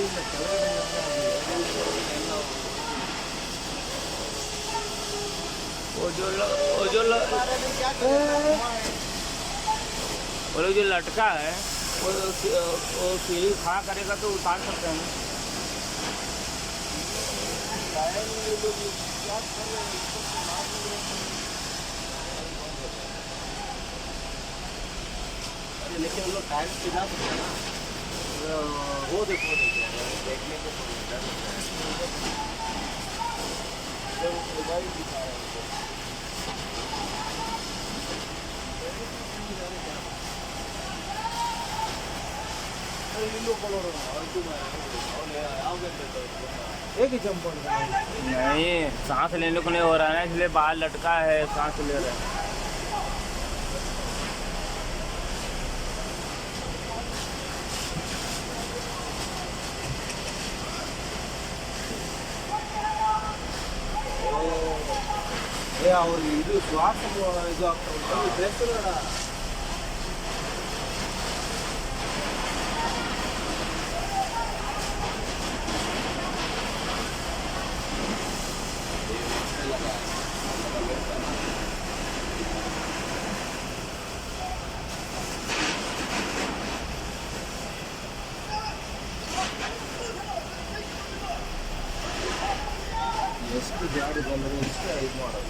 वो जो लटका है वो सीढ़ी खड़ा करेगा तो उतार सकते हैं। लेकिन वो लोग टाइम से जा सकते हैं ना। वो देखो देखने को मोबाइल दिखा रहा है एक ही चंपल नहीं, सांस लेने को नहीं हो रहा है इसलिए बाहर लटका है, सांस ले रहा है। ಅವ್ರಿಗೆ ಇದು ಶ್ವಾಸ ಇದು ಆಗ್ತಾ ಎಷ್ಟು ಜಾಡಿ ಬಂದರೂ ಇಷ್ಟೇ ಇದು ಮಾಡೋದು.